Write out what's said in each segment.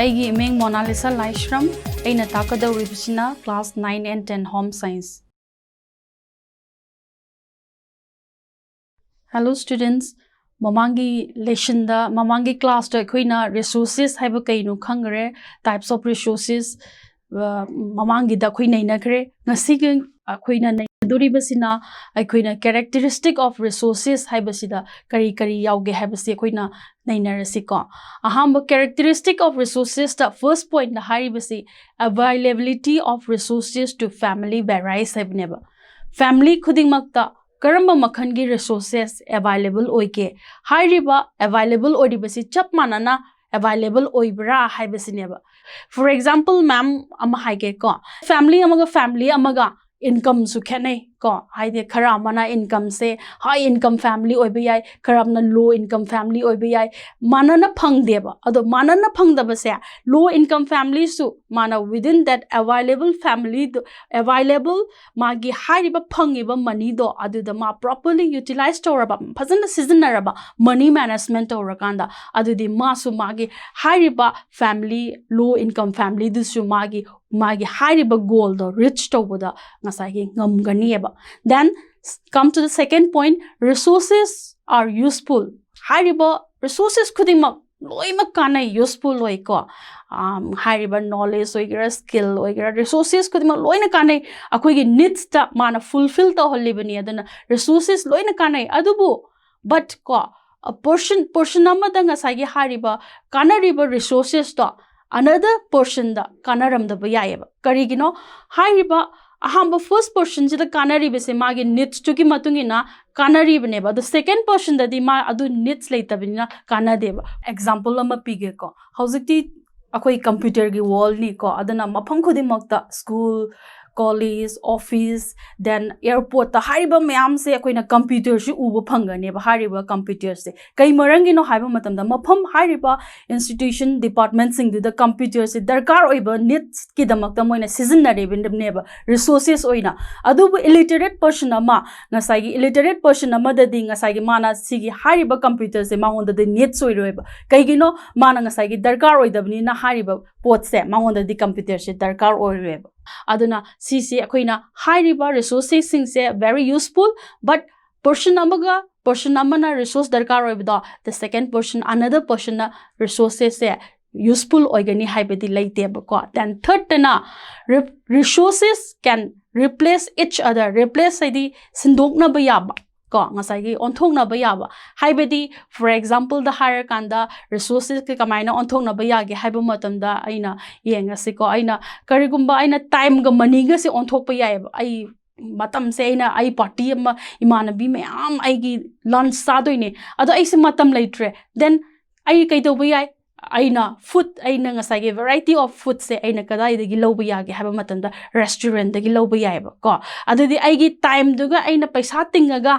ꯑꯩꯒꯤ ꯏꯃꯤꯡ ꯃꯣꯅꯥꯂꯤꯁꯥ ꯂꯥꯏꯁ꯭ꯔꯝ ꯑꯩꯅ ꯇꯥꯛꯀꯗꯧꯔꯤꯕꯁꯤꯅ class 9 and 10 home science. Hello students, mamangi lesson da mamangi class da akhoi na resources haiba kaino khangre types of resources mamangi da akhoi naina khre ngasi gi akhoi na duri basina akhoi na characteristic of resources haiba sida kari kari yauge haiba si akhoi na naina rasi ko ahamba characteristic of resources da first point na hari basi availability of resources to family varies haibneba family khuding makta karamba makhan gi resources available oike hairiba available odibasi chap manana available oibra haibasineba. For example ma'am ama haige ko family amaga income su khenai ko haide khara mana income se high income family oiba yai kharamna low income family oiba yai manana phangdeba ado manana phangdaba se low income family su mana within that available family available magi hariba phangiba money do adu da ma properly utilize toraba phajana seasonaraba money management torakanda adu di ma su magi hariba family low income family du su magi hariba goal do reach toboda ngasai ngamgani eba. Then come to the second point, resources are useful hariba resources khudima loima kana useful loiko hariba knowledge oigera skill oigera resources khudima loina kana akhoi gi needs ta mana fulfill to holibani adana resources loina kana adubu but ko a portion amada ngasai gi hariba kana riba resources to another portion da kanaram da bayayeba karigino hariba ahamba first portion jida kanari bese magi needs to ki matungina kanari baneba the second portion da di ma adu needs leitabina kana deba example ama pige ko hojikti akoi computer gi wall ni ko adana mafam khodi makta school college office then airport ta hariba mayam se akoina computer shi ubu phangane ba hariba computer se kai marangi no haiba matam da mafam hariba institution department sing the computer se darkar oiba needs ki damak ta moina season na rebne ba resources oina adubu illiterate person ama ngasai gi illiterate person ama da ding ngasai gi mana sigi hariba computer se maonda de needs oiroiba kai gi no mana ngasai gi darkar oidabni na hariba pot se maonda di computer se darkar oiroiba aduna cc akoina hariba resources sing se very useful but person amana resource darkar oibda the second person another person na resources se useful oigani haibedi leite ba then third na resources can replace each other replace saidi sindokna ba yaba ko ngasai gi onthokna ba yaba haibedi for example the higher kanda resources ke kamaina onthokna ba yage haiba matam da aina yengasi ko aina karigumba aina time ga money ga se onthok pa yaba ai matam se aina ai party ma imanabi mayam ai gi lunch sa doine ado ai se matam leitre then ai kai do ba yai aina food aina ngasai gi variety of food se aina kadai de gi loba yage haiba matam da restaurant de gi loba yaiba ko adudi ai gi time duga aina paisa tingaga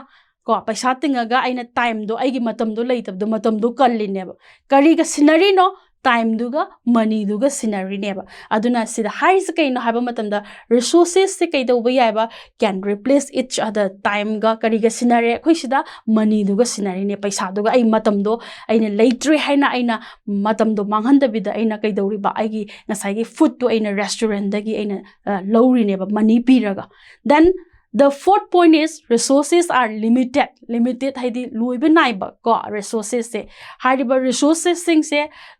ko paisa tingaga aina time do ai gi matam do leitab do matam do kallineba kari ga scenery no time duga money duga scenery neba aduna sida high se kaino haiba matam da resources se kai do ba yaiba can replace each other time ga kari ga scenery khoi sida money duga scenery ne paisa duga ai matam do aina leitre haina aina matam do manghan da bida aina kai do riba ai gi ngasai gi food to aina restaurant da gi aina lowri neba money piraga then the fourth point is resources are limited haidi loiba naiba ko resources se hariba resources sing se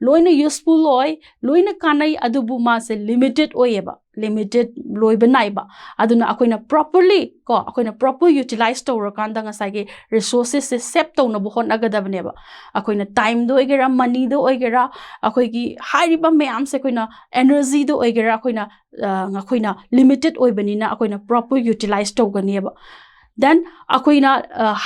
loina useful oi loina kanai adubu ma se limited oieba limited loiba naiba aduna akoina proper utilize to rakanda ngasai ge resources se save to na bu hon agadabneba akoina time do egera money do egera akoi gi hariba mayam se koina energy do egera akoina limited oibanina akoina proper utilize to ganeba then akoina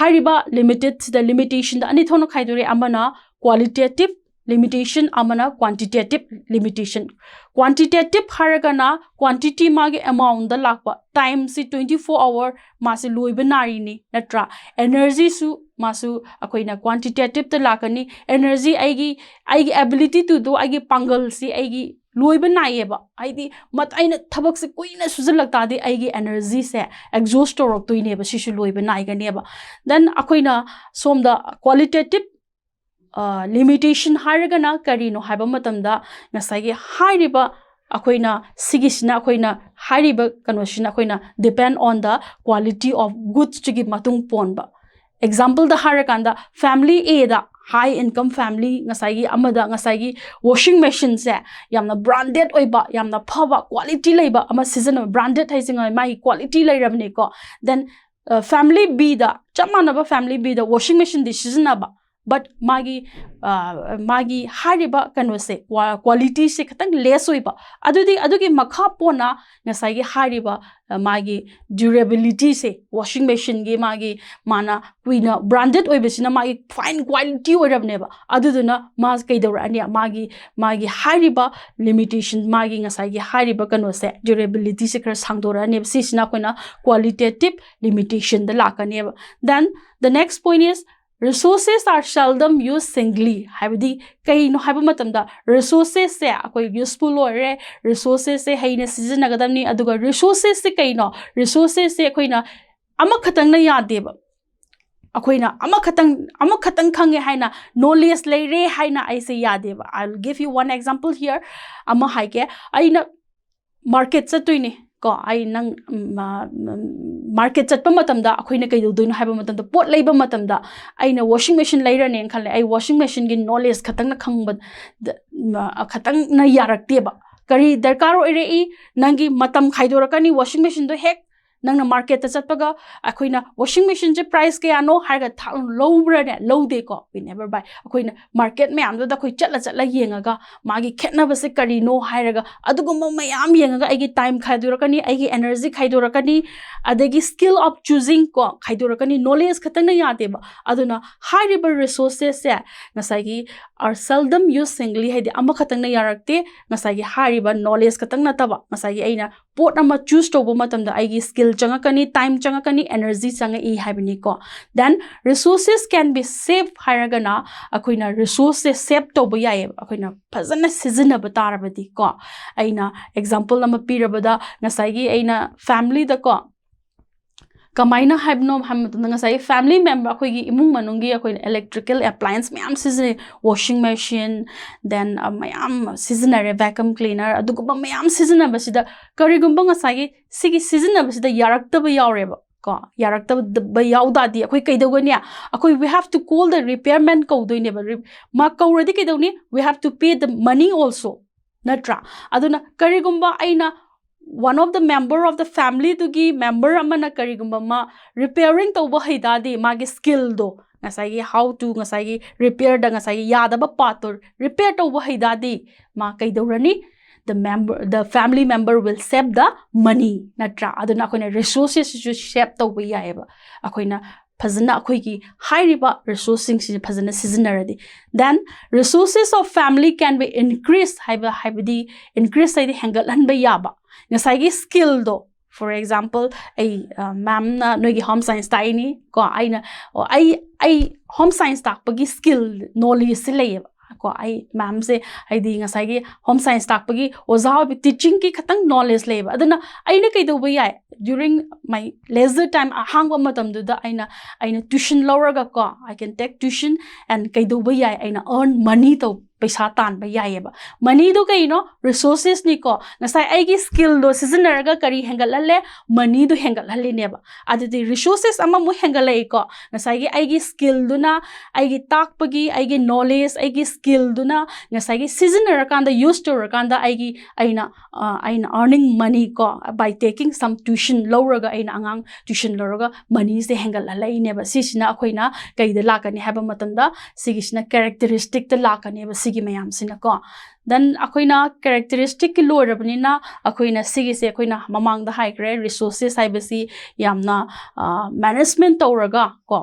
hariba limited the limitation da ani thono khaidore amana qualitative limitation amana quantitative limitation quantitative haragana quantity magi amount da lakpa time si 24 hour masi loiba nari ni natra energy su masu akoina quantitative ta lakani energy aigi ability to do aigi pangal si aigi loiba naieba aidi mat aina thabak se koina sujal ta de aigi energy se exhaust torok toineba sisu loiba nai ganeba then akoina som da qualitative limitation haragana karino haiba matamda ngasai hairiba akoina sigisina akoina hairiba kanosina akoina depend on the quality of goods chigi matung ponba example da harakanda family A da high income family ngasai amada ngasai washing machine se yamna branded oiba yamna phaba quality leiba ama season branded haisinga mai quality leirabni ko then family B da chamana ba family B da washing machine decision aba but magi hariba kanose quality se khatang less oiba adugi makha pona ngasai gi hariba magi durability se washing machine gi magi mana kuina branded oibesina magi fine quality oirabne ba aduduna mas kaidora ania magi hariba limitation magi ngasai gi hariba kanose durability se kra sangdora ne sisina koina qualitative limitation da lakane ba then the next point is resources are seldom used singly habdi kai no haba matamda resources se akoi useful ore resources se haina season nagadamni aduga resources se kai no resources se koina ama khatang na yade ba akoina ama khatang khange haina knowledge leire haina I say yade ba I'll give you one example here ama haike aina market sa tuine ko ai nang market chatpa matamda akoina kai doino haiba matamda pot leiba matamda aina washing machine leira ne khale ai washing machine gi knowledge khatang na khangba khatang na yarakte ba kari darkar oire I nangi matam khaidorakani washing machine do hek nang na market ta chatpaga akoina washing machine je price ke ano harga thang low bra ne low de ko we never buy akoina market me am da koi chatla yengaga magi khetna base kari no hairaga adugum mayam yengaga agi time khaidorakani agi energy khaidorakani adagi skill of choosing ko khaidorakani knowledge khatang na yate ba aduna high river resources se ngasai gi are seldom used singly haidi ama khatang na yarakte ngasai gi high river knowledge khatang na taba ngasai gi aina pot ama choose to bo matam da agi skill changakani time changakani energy changa I habini ko then resources can be saved haragana akoina resources save to bo yae akoina phazana season ba tarabadi ko aina example nama pirabada ngasai gi aina family da ko kamaina habno hamna ngasai family member akoi gi imung manungi akoi electrical appliance mayam season washing machine then mayam seasonary vacuum cleaner aduguba mayam season abasida karigumba ngasai gi sigi season abasida yaraktaba yaureba ko yaraktaba yauda di akoi kaidogania akoi we have to call the repairman ko doineba ma kauradi kaidoni we have to pay the money also natra aduna karigumba aina one of the member of the family to gi member amana karigumba ma repairing to ba haida di magi skill do ngasai gi how to ngasai gi repair da ngasai gi yada ba patur repair to ba haida di ma kaidorani the family member will save the money natra aduna akoina resources ju save to ba yaeba akoina phazana akoi gi high riba resourcing si phazana seasonaradi then resources of family can be increased haibadi increase sai hangal han ba yaba ngasai gi skill do for example ai ma'am na noigi home science ta ini ko aina ai home science ta pagi skill knowledge se lei ko ai ma'am se ai di ngasai gi home science ta pagi oza bi teaching ki khatang knowledge lei aduna aina kai do bai during my leisure time ahangwa matam du da aina tuition loraga ko I can take tuition and kai do bai aina earn money to paisa tan ba yaiba money do kai no resources ni ko ngasai ai gi skill do seasoner ga kari hengalalle money do hengalalle ne ba adidi resources ama mu hengalai ko ngasai gi ai gi skill do na ai gi tak pagi ai gi knowledge ai gi skill do na ngasai gi seasoner kan da use to kan da ai gi aina earning money ko by taking some tuition lower ga aina angang tuition lower ga money se hengalalle ne ba sisina akoina kai da lakani haba matanda sigisna characteristic da lakani ba sigi mayam sina ko then akoina characteristic ki lorabani na akoina sigi se akoina mamang da high grade resources haibasi yamna management tawraga ko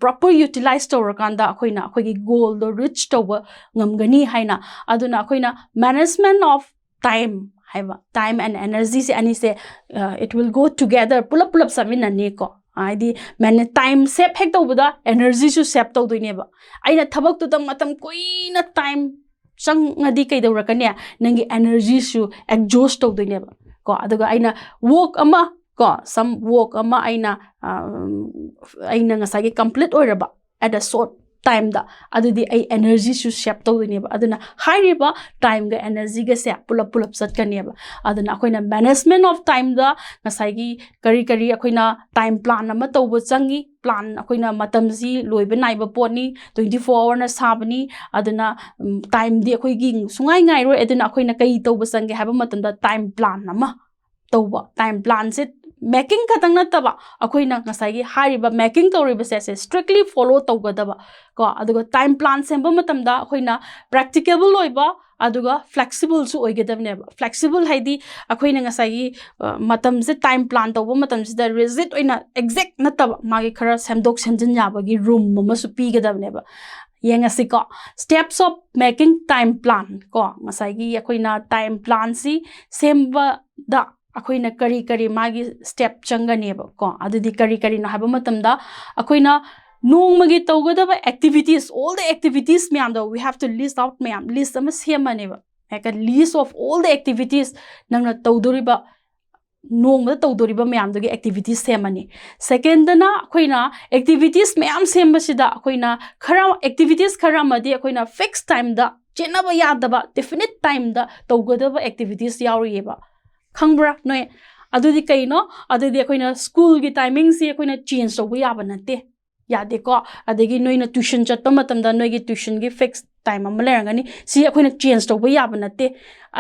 proper utilize tawrakanda akoina akoigi goal do reach tawa ngamgani haina aduna akoina management of time time and energy se ani se it will go together pull up samina ne ko aidi man time save hek tawbada energy su save tawdoine ba aina thabak tu tam matam koina time sang ngadi kai dawrakania nangi energy su exhaust tawdoine ba ko aduga aina work ama ko some work ama aina ngasagi complete oiraba at a short time da adudi ai energy su shape to ni ba aduna high riba time ga energy ga se pull up sat kan ba aduna akoina management of time da ngasai gi kari akoina time plan ama to bo changi plan akoina matam si loiba nai ba poni 24 hour na sabani aduna time di akoi gi sungai ngai ro aduna akoina kai to bo changi haba matam da time plan ama to ba time plan se making khatang na taba akoina ngasai gi hariba making to riba se strictly follow to gadaba ko aduga time plan semba matam da akoina practicable loiba aduga flexible su oigedabne flexible haidi akoina ngasai gi matam se time plan to matam se da rigid oina exact na taba magi khara semdok semjin yaba gi room ma su pi gedabne ba yengasi ko steps of making time plan ko ngasai gi akoina time plan si semba da akoina kari magi step changane ba ko adudi kari na haba matam da akoina nongmagi tawgadaba activities all the activities myam da we have to list out myam list ama semane ba like a list of all the activities nangna tawdoriba nongma tawdoriba myam da activities semani second na akoina activities myam semba sida akoina khara activities khara madi akoina fixed time da chenaba yadaba definite time da tawgadaba activities yauriyeba khangbra noi adudi kaino adudi akoina school gi timing si akoina change to yaba nate yade ko adegi noina tuition chatpa matam da noi gi tuition gi fixed time am lerangani si akoina change to yaba nate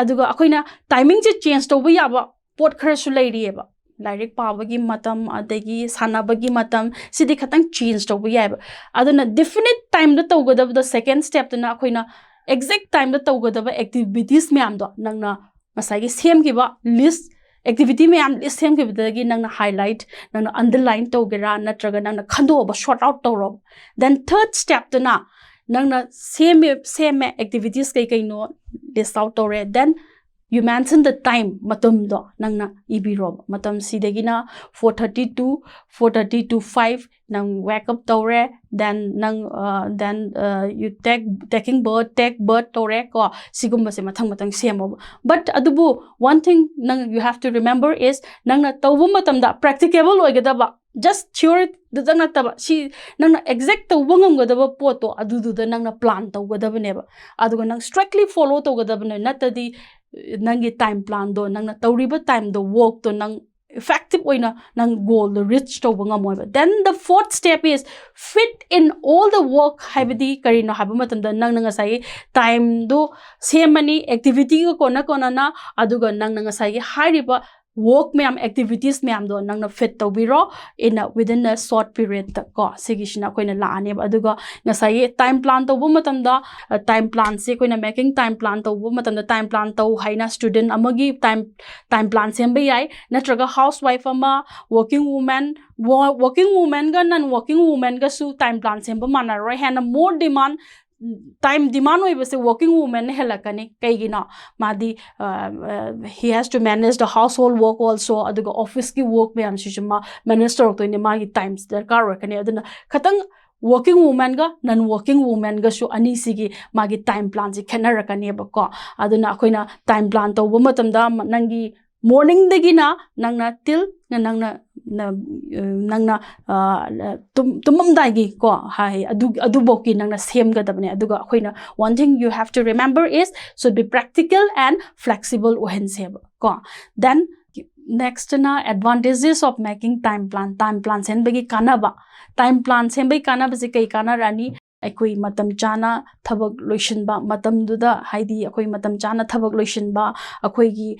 aduga akoina timing je change to yaba pot khara su leirieba direct pabagi matam adegi sanabagi matam sidi khatang change to yaba aduna definite time da tawgadab the second step na akoina exact time da tawgadaba activities myam do nangna masagi same ki ba list activity myam list same ki bidagi nangna highlight nangna underline to gera natraga nangna khando ba short out to ro then third step na nangna same activities kai no list out to re then you mention the time matam do nangna ibiro matam sidagina 4:30 to 5 nang wake up to re then you take bird to re ko sigumba se mathang semo but adubu one thing nang you have to remember is nangna tawbu matam da practicable oigadaba just theory da nataba si nangna exact tawbu ngamgadaba poto adudu da nangna plan tawgadaba neba aduga nang strictly follow tawgadaba natadi nangi time plan do nangna tawriba time do work to nang effective oina nang goal the reach to bangamoy then the fourth step is fit in all the work habidi karino haba matam da nang ngasai time do semani activity ko kona na aduga nang ngasai hariba work myam activities myam do nang na fit to biro within a short period ta ko sigishna koina la ane aduga ngasai time plan to bu matam da time plan se koina making time plan to bu matam da time plan to haina student amagi time plan sembe yai natraga housewife ama working woman ga non working woman ga su time plan semba mana roi hana more demand time demand oi base working woman helakani kaigina madi he has to manage the household work also aduga office ki work me am sijuma minister to ni magi times darkar rakani aduna khatang working woman ga non working woman ga su ani sigi magi time plan ji khena rakani ba ko aduna akoina time plan to bu matam da nangi morning dagina nangna till nangna tumam dagi ko hai adu boki nangna same ga dabne aduga akoina one thing you have to remember is should be practical and flexible ohen seba ko then next na advantages of making time plan sen bagi kanaba time plan sen bagi kanaba se kai kana rani akoi matam chana thabak loisin ba matam duda haidi akoi matam chana thabak loisin ba akoi gi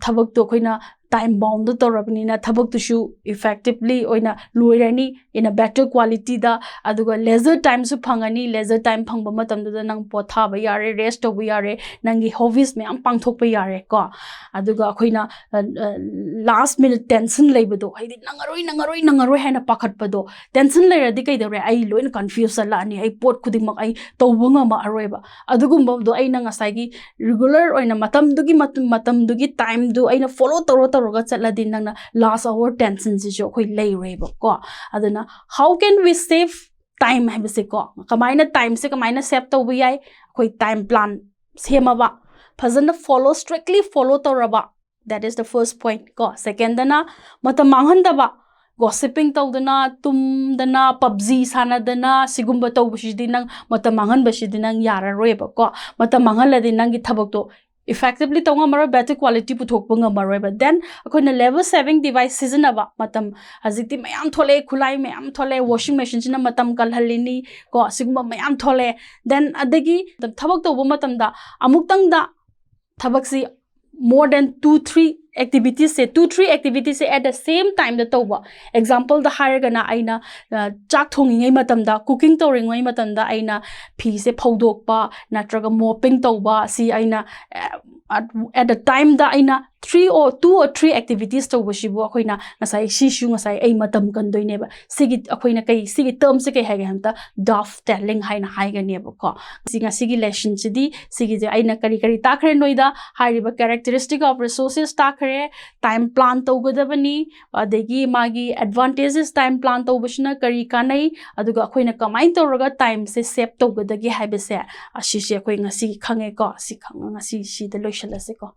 thabak to koina time bound to rabni na thabak tu shu effectively oina loirani in a better quality da aduga leisure time su phangani leisure time phangba matam duda nang potha ba yare rest to ba yare nangi hobbies me am pangthok ba yare ko aduga koina last minute tension leibedo haidi nangaroi hena pakhat pado tension leiradi kai dore ai loin confuse la ani ai pot khuding mak ai tawbunga ma aroiba adugumba do ai nang asai gi regular oina matam dugi time du aina follow toro ga chatladin nang last hour tension ji jo khoi lei reba ko aduna how can we save time habise ko kamaina time se kamaina save to bi ai khoi time plan sema ba phazana strictly follow to raba that is the first point ko second na matam manghan da ba gossiping tawdana tumdana PUBG sanadana sigumba tawbashidi nang matam mangan bashidi nang yararoi ba ko matam mangaladi nang gi thabak to effectively tonga mara better quality puthokpa ngamaroi ba then akoina level saving device seasonaba matam hazikti mayam thole khulai mayam thole washing machine sina matam kalhalini ko sigumba mayam thole then adagi thabak tawba matam da amuktang da thabak si more than 2-3 activities se 2-3 activities se at the same time da tawba example da haragana aina chak thongi ngai matam da cooking tawring ngai matam da aina phi se phaudokpa natraga mopping tawba si aina at the time da aina 2 or 3 activities tawba shibu akoina ngasai shishu ngasai ai matam kandoi neba sigi akoina kai sigi term se kai haga hamta dovetailing haina haiga neba ko singa sigi lesson sidi sigi je aina kari kari takhre noida hariba characteristic of resources takhre time plan tawgadabani adegi magi advantages time plan tawbashna kari kanai aduga akoina kamai tawraga time se save tawgadagi haibase asisi akoi ngasi khange ko si khanga ngasi si de loishalase ko